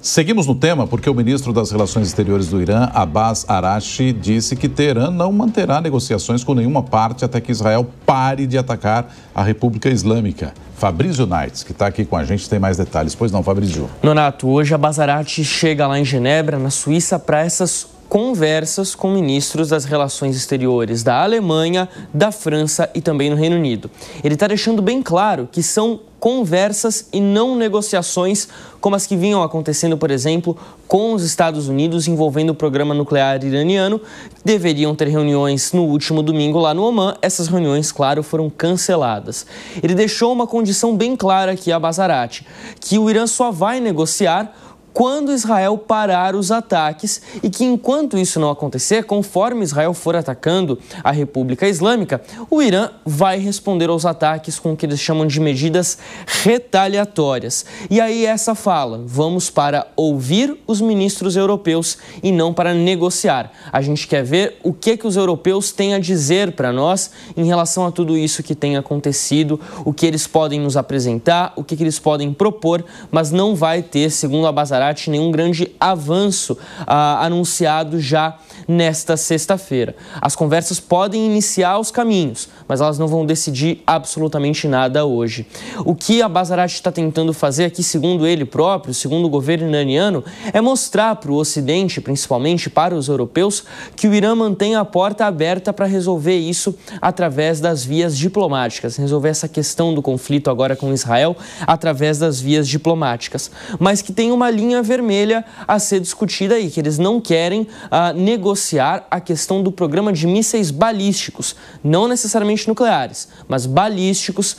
Seguimos no tema porque o ministro das Relações Exteriores do Irã, Abbas Araghchi, disse que Teherã não manterá negociações com nenhuma parte até que Israel pare de atacar a República Islâmica. Fabrício Naitz, que está aqui com a gente, tem mais detalhes. Pois não, Fabrício? Nonato, hoje Abbas Araghchi chega lá em Genebra, na Suíça, para essas conversas com ministros das relações exteriores da Alemanha, da França e também no Reino Unido. Ele está deixando bem claro que são conversas e não negociações como as que vinham acontecendo, por exemplo, com os Estados Unidos envolvendo o programa nuclear iraniano. Deveriam ter reuniões no último domingo lá no Omã. Essas reuniões, claro, foram canceladas. Ele deixou uma condição bem clara aqui a Abbas Araghchi, que o Irã só vai negociar quando Israel parar os ataques e que, enquanto isso não acontecer, conforme Israel for atacando a República Islâmica, o Irã vai responder aos ataques com o que eles chamam de medidas retaliatórias. E aí essa fala, vamos para ouvir os ministros europeus e não para negociar. A gente quer ver o que os europeus têm a dizer para nós em relação a tudo isso que tem acontecido, o que eles podem nos apresentar, o que eles podem propor, mas não vai ter, segundo Abbas Araghchi, nenhum grande avanço anunciado já nesta sexta-feira. As conversas podem iniciar os caminhos, mas elas não vão decidir absolutamente nada hoje. O que Abbas Araghchi está tentando fazer aqui, segundo ele próprio, segundo o governo iraniano, é mostrar para o Ocidente, principalmente para os europeus, que o Irã mantém a porta aberta para resolver isso através das vias diplomáticas, resolver essa questão do conflito agora com Israel através das vias diplomáticas, mas que tem uma linha vermelha a ser discutida aí, que eles não querem negociar a questão do programa de mísseis balísticos, não necessariamente nucleares, mas balísticos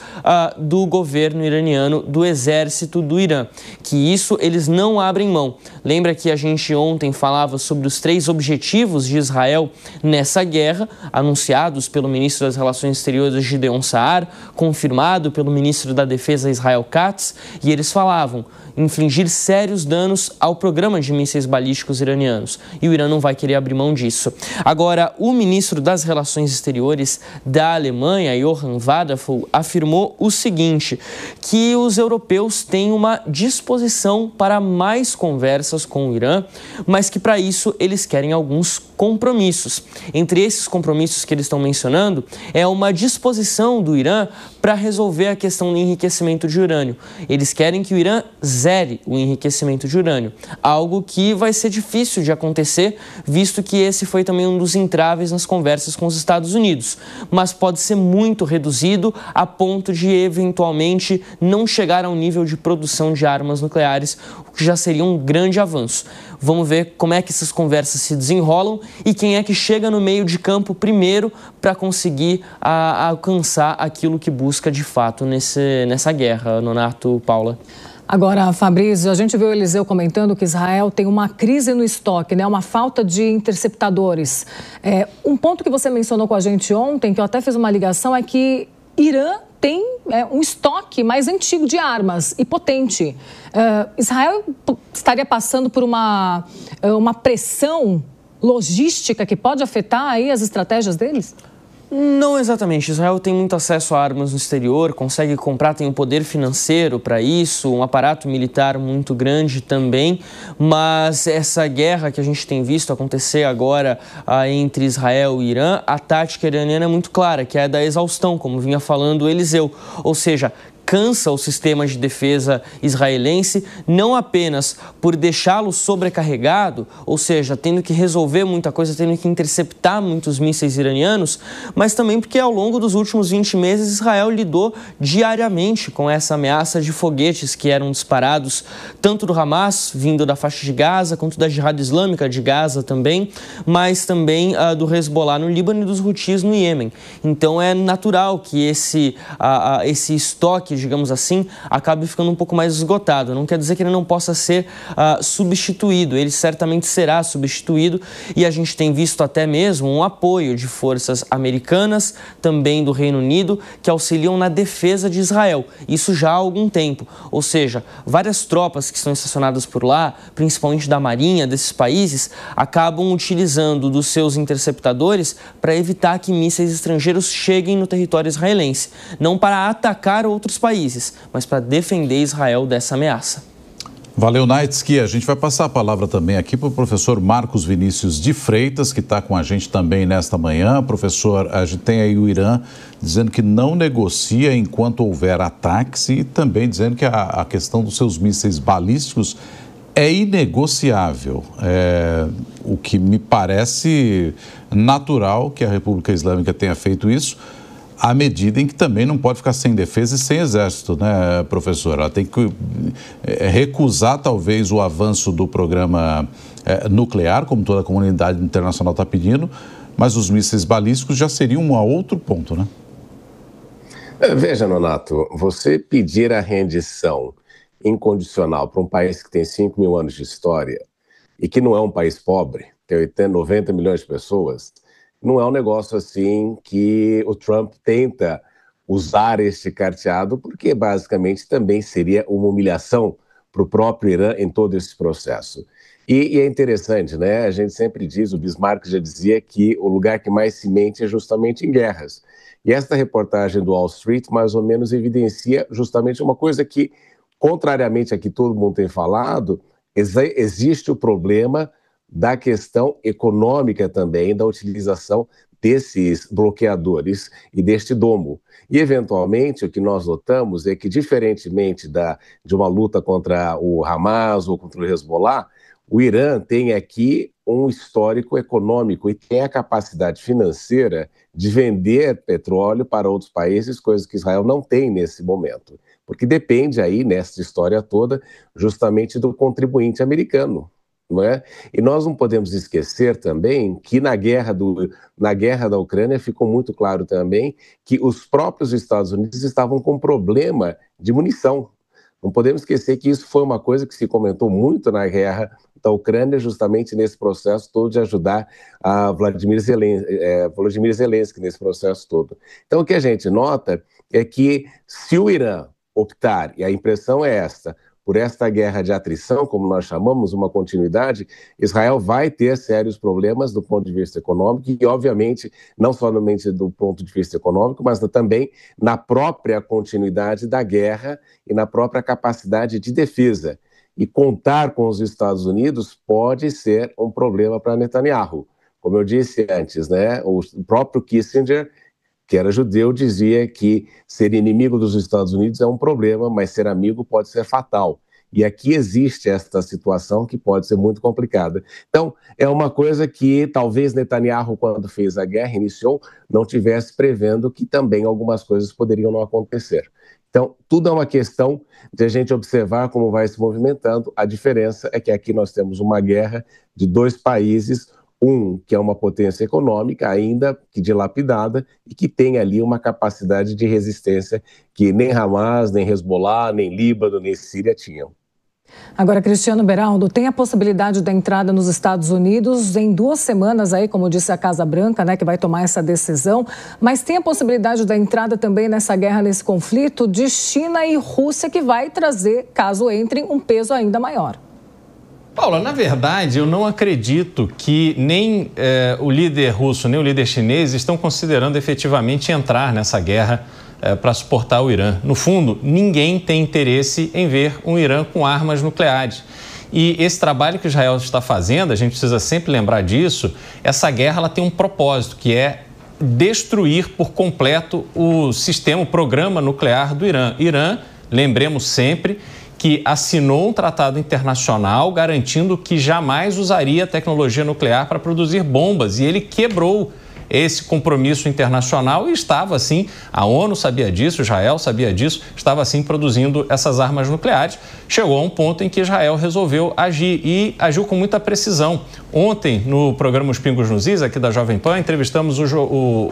do governo iraniano, do exército do Irã, que isso eles não abrem mão. Lembra que a gente ontem falava sobre os 3 objetivos de Israel nessa guerra, anunciados pelo ministro das Relações Exteriores Gideon Saar, confirmado pelo ministro da Defesa Israel Katz, e eles falavam infligir sérios danos ao programa de mísseis balísticos iranianos. E o Irã não vai querer abrir mão disso. Agora, o ministro das Relações Exteriores da Alemanha, Johann Vadaful, afirmou o seguinte, que os europeus têm uma disposição para mais conversas com o Irã, mas que para isso eles querem alguns compromissos. Entre esses compromissos que eles estão mencionando, é uma disposição do Irã para resolver a questão do enriquecimento de urânio. Eles querem que o Irã zere o enriquecimento de urânio, algo que vai ser difícil de acontecer, visto que esse foi também um dos entraves nas conversas com os Estados Unidos, mas pode ser muito reduzido a ponto de, eventualmente, não chegar ao nível de produção de armas nucleares, o que já seria um grande avanço. Vamos ver como é que essas conversas se desenrolam e quem é que chega no meio de campo primeiro para conseguir alcançar aquilo que busca de fato nessa guerra, Nonato, Paula. Agora, Fabrício, a gente viu o Eliseu comentando que Israel tem uma crise no estoque, né? Uma falta de interceptadores. Um ponto que você mencionou com a gente ontem, que eu até fiz uma ligação, é que Irã tem um estoque mais antigo de armas e potente. Israel estaria passando por uma pressão logística que pode afetar aí as estratégias deles? Não exatamente. Israel tem muito acesso a armas no exterior, consegue comprar, tem um poder financeiro para isso, um aparato militar muito grande também, mas essa guerra que a gente tem visto acontecer agora entre Israel e Irã, a tática iraniana é muito clara, que é a da exaustão, como vinha falando o Eliseu, ou seja, cansa o sistema de defesa israelense, não apenas por deixá-lo sobrecarregado, ou seja, tendo que resolver muita coisa, tendo que interceptar muitos mísseis iranianos, mas também porque ao longo dos últimos 20 meses Israel lidou diariamente com essa ameaça de foguetes que eram disparados tanto do Hamas, vindo da faixa de Gaza, quanto da Jihad Islâmica de Gaza também, mas também do Hezbollah no Líbano e dos Houthis no Iêmen. Então é natural que esse estoque, digamos assim, acabe ficando um pouco mais esgotado. Não quer dizer que ele não possa ser substituído, ele certamente será substituído e a gente tem visto até mesmo um apoio de forças americanas, também do Reino Unido, que auxiliam na defesa de Israel. Isso já há algum tempo, ou seja, várias tropas que estão estacionadas por lá, principalmente da Marinha desses países, acabam utilizando dos seus interceptadores para evitar que mísseis estrangeiros cheguem no território israelense, não para atacar outros países, mas para defender Israel dessa ameaça. Valeu, Naitsky. A gente vai passar a palavra também aqui para o professor Marcos Vinícius de Freitas, que está com a gente também nesta manhã. Professor, a gente tem aí o Irã dizendo que não negocia enquanto houver ataques e também dizendo que a questão dos seus mísseis balísticos é inegociável. O que me parece natural que a República Islâmica tenha feito isso, à medida em que também não pode ficar sem defesa e sem exército, né, professor? Ela tem que recusar, talvez, o avanço do programa nuclear, como toda a comunidade internacional está pedindo, mas os mísseis balísticos já seriam um outro ponto, né? Veja, Nonato, você pedir a rendição incondicional para um país que tem 5 mil anos de história e que não é um país pobre, tem 90 milhões de pessoas, não é um negócio assim que o Trump tenta usar este carteado, porque basicamente também seria uma humilhação para o próprio Irã em todo esse processo. E é interessante, né? A gente sempre diz, o Bismarck já dizia que o lugar que mais se mente é justamente em guerras. E esta reportagem do Wall Street mais ou menos evidencia justamente uma coisa que, contrariamente a que todo mundo tem falado, existe o problema da questão econômica também, da utilização desses bloqueadores e deste domo. E, eventualmente, o que nós notamos é que, diferentemente de uma luta contra o Hamas ou contra o Hezbollah, o Irã tem aqui um histórico econômico e tem a capacidade financeira de vender petróleo para outros países, coisa que Israel não tem nesse momento, porque depende aí, nessa história toda, justamente do contribuinte americano. Não é? E nós não podemos esquecer também que na guerra da Ucrânia ficou muito claro também que os próprios Estados Unidos estavam com problema de munição. Não podemos esquecer que isso foi uma coisa que se comentou muito na guerra da Ucrânia, justamente nesse processo todo de ajudar a Vladimir Zelensky nesse processo todo. Então, o que a gente nota é que se o Irã optar, e a impressão é esta, por esta guerra de atrição, como nós chamamos, uma continuidade, Israel vai ter sérios problemas do ponto de vista econômico e, obviamente, não somente do ponto de vista econômico, mas também na própria continuidade da guerra e na própria capacidade de defesa. E contar com os Estados Unidos pode ser um problema para Netanyahu. Como eu disse antes, né, o próprio Kissinger, que era judeu, dizia que ser inimigo dos Estados Unidos é um problema, mas ser amigo pode ser fatal. E aqui existe esta situação que pode ser muito complicada. Então, é uma coisa que talvez Netanyahu, quando fez a guerra, iniciou, não tivesse prevendo que também algumas coisas poderiam não acontecer. Então, tudo é uma questão de a gente observar como vai se movimentando. A diferença é que aqui nós temos uma guerra de dois países, um que é uma potência econômica, ainda que dilapidada, e que tem ali uma capacidade de resistência que nem Hamas, nem Hezbollah, nem Líbano, nem Síria tinham. Agora, Cristiano Beraldo, tem a possibilidade da entrada nos Estados Unidos em 2 semanas, aí, como disse a Casa Branca, né, que vai tomar essa decisão, mas tem a possibilidade da entrada também nessa guerra, nesse conflito, de China e Rússia, que vai trazer, caso entrem, um peso ainda maior. Paula, na verdade, eu não acredito que nem o líder russo nem o líder chinês estão considerando efetivamente entrar nessa guerra para suportar o Irã. No fundo, ninguém tem interesse em ver um Irã com armas nucleares. E esse trabalho que Israel está fazendo, a gente precisa sempre lembrar disso, essa guerra ela tem um propósito, que é destruir por completo o sistema, o programa nuclear do Irã. Irã, lembremos sempre, que assinou um tratado internacional garantindo que jamais usaria tecnologia nuclear para produzir bombas. E ele quebrou esse compromisso internacional e estava, assim, a ONU sabia disso, Israel sabia disso, estava, assim, produzindo essas armas nucleares. Chegou a um ponto em que Israel resolveu agir e agiu com muita precisão. Ontem, no programa Os Pingos nos Is, aqui da Jovem Pan, entrevistamos o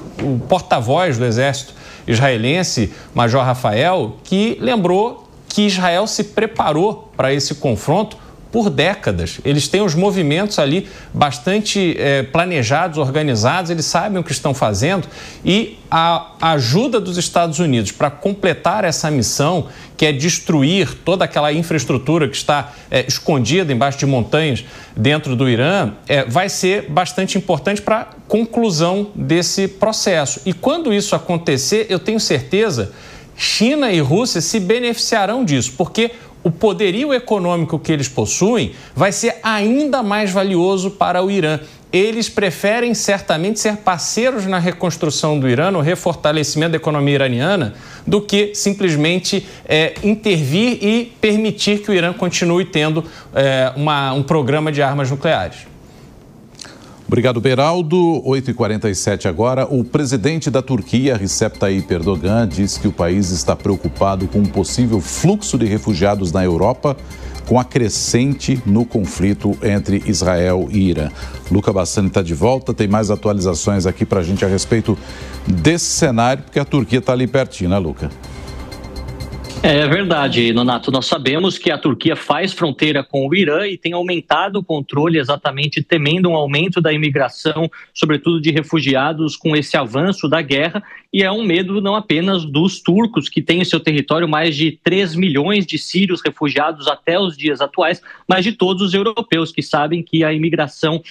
porta-voz do exército israelense, Major Rafael, que lembrou que Israel se preparou para esse confronto por décadas. Eles têm os movimentos ali bastante planejados, organizados, eles sabem o que estão fazendo e a ajuda dos Estados Unidos para completar essa missão, que é destruir toda aquela infraestrutura que está escondida embaixo de montanhas dentro do Irã, vai ser bastante importante para a conclusão desse processo. E quando isso acontecer, eu tenho certeza, China e Rússia se beneficiarão disso, porque o poderio econômico que eles possuem vai ser ainda mais valioso para o Irã. Eles preferem certamente ser parceiros na reconstrução do Irã, no refortalecimento da economia iraniana, do que simplesmente intervir e permitir que o Irã continue tendo um programa de armas nucleares. Obrigado, Beraldo. 8h47 agora. O presidente da Turquia, Recep Tayyip Erdogan, disse que o país está preocupado com um possível fluxo de refugiados na Europa, com a crescente no conflito entre Israel e Irã. Luca Bassani está de volta, tem mais atualizações aqui para a gente a respeito desse cenário, porque a Turquia está ali pertinho, né, Luca? É verdade, Nonato. Nós sabemos que a Turquia faz fronteira com o Irã e tem aumentado o controle exatamente temendo um aumento da imigração, sobretudo de refugiados com esse avanço da guerra. E é um medo não apenas dos turcos, que têm em seu território mais de 3 milhões de sírios refugiados até os dias atuais, mas de todos os europeus que sabem que a imigração,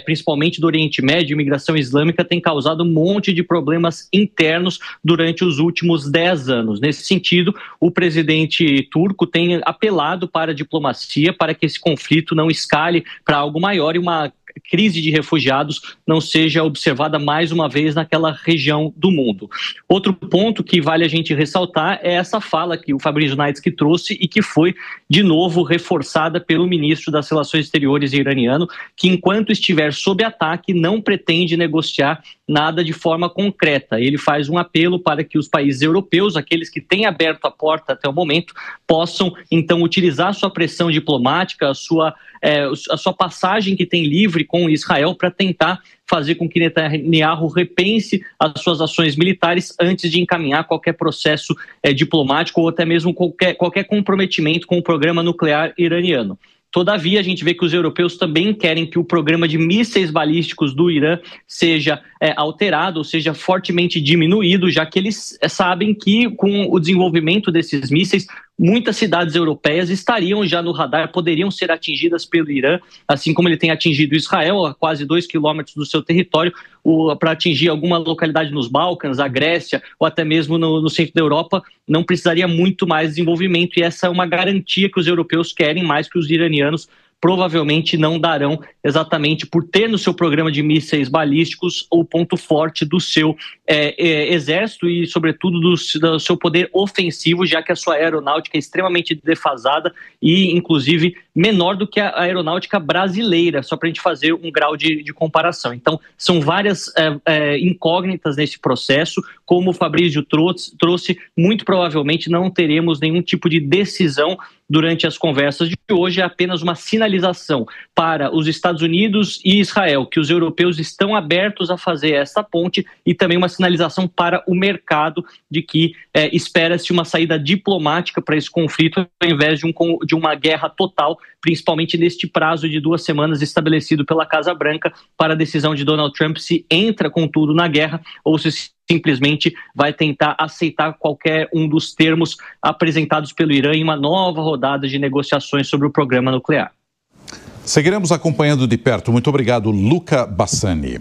principalmente do Oriente Médio, a imigração islâmica, tem causado um monte de problemas internos durante os últimos 10 anos. Nesse sentido, o presidente turco tem apelado para a diplomacia para que esse conflito não escale para algo maior e uma crise de refugiados não seja observada mais uma vez naquela região do mundo. Outro ponto que vale a gente ressaltar é essa fala que o Fabrício Naits que trouxe e que foi de novo reforçada pelo ministro das Relações Exteriores iraniano, que enquanto estiver sob ataque não pretende negociar nada de forma concreta. Ele faz um apelo para que os países europeus, aqueles que têm aberto a porta até o momento, possam então utilizar sua pressão diplomática, a sua passagem que tem livre com Israel para tentar fazer com que Netanyahu repense as suas ações militares antes de encaminhar qualquer processo diplomático ou até mesmo qualquer comprometimento com o programa nuclear iraniano. Todavia, a gente vê que os europeus também querem que o programa de mísseis balísticos do Irã seja alterado, ou seja, fortemente diminuído, já que eles sabem que com o desenvolvimento desses mísseis, muitas cidades europeias estariam já no radar, poderiam ser atingidas pelo Irã, assim como ele tem atingido Israel, a quase 2 quilômetros do seu território, para atingir alguma localidade nos Balcãs, a Grécia, ou até mesmo no centro da Europa, não precisaria muito mais desenvolvimento, e essa é uma garantia que os europeus querem, mais que os iranianos provavelmente não darão, exatamente por ter no seu programa de mísseis balísticos o ponto forte do seu exército e, sobretudo, do seu poder ofensivo, já que a sua aeronáutica é extremamente defasada e, inclusive, menor do que a aeronáutica brasileira, só para a gente fazer um grau de comparação. Então, são várias incógnitas nesse processo. Como o Fabrício trouxe, muito provavelmente não teremos nenhum tipo de decisão durante as conversas de hoje. É apenas uma sinalização para os Estados Unidos e Israel que os europeus estão abertos a fazer essa ponte e também uma sinalização para o mercado de que espera-se uma saída diplomática para esse conflito ao invés de uma guerra total, principalmente neste prazo de 2 semanas estabelecido pela Casa Branca para a decisão de Donald Trump se entra com tudo na guerra ou se simplesmente vai tentar aceitar qualquer um dos termos apresentados pelo Irã em uma nova rodada de negociações sobre o programa nuclear. Seguiremos acompanhando de perto. Muito obrigado, Luca Bassani.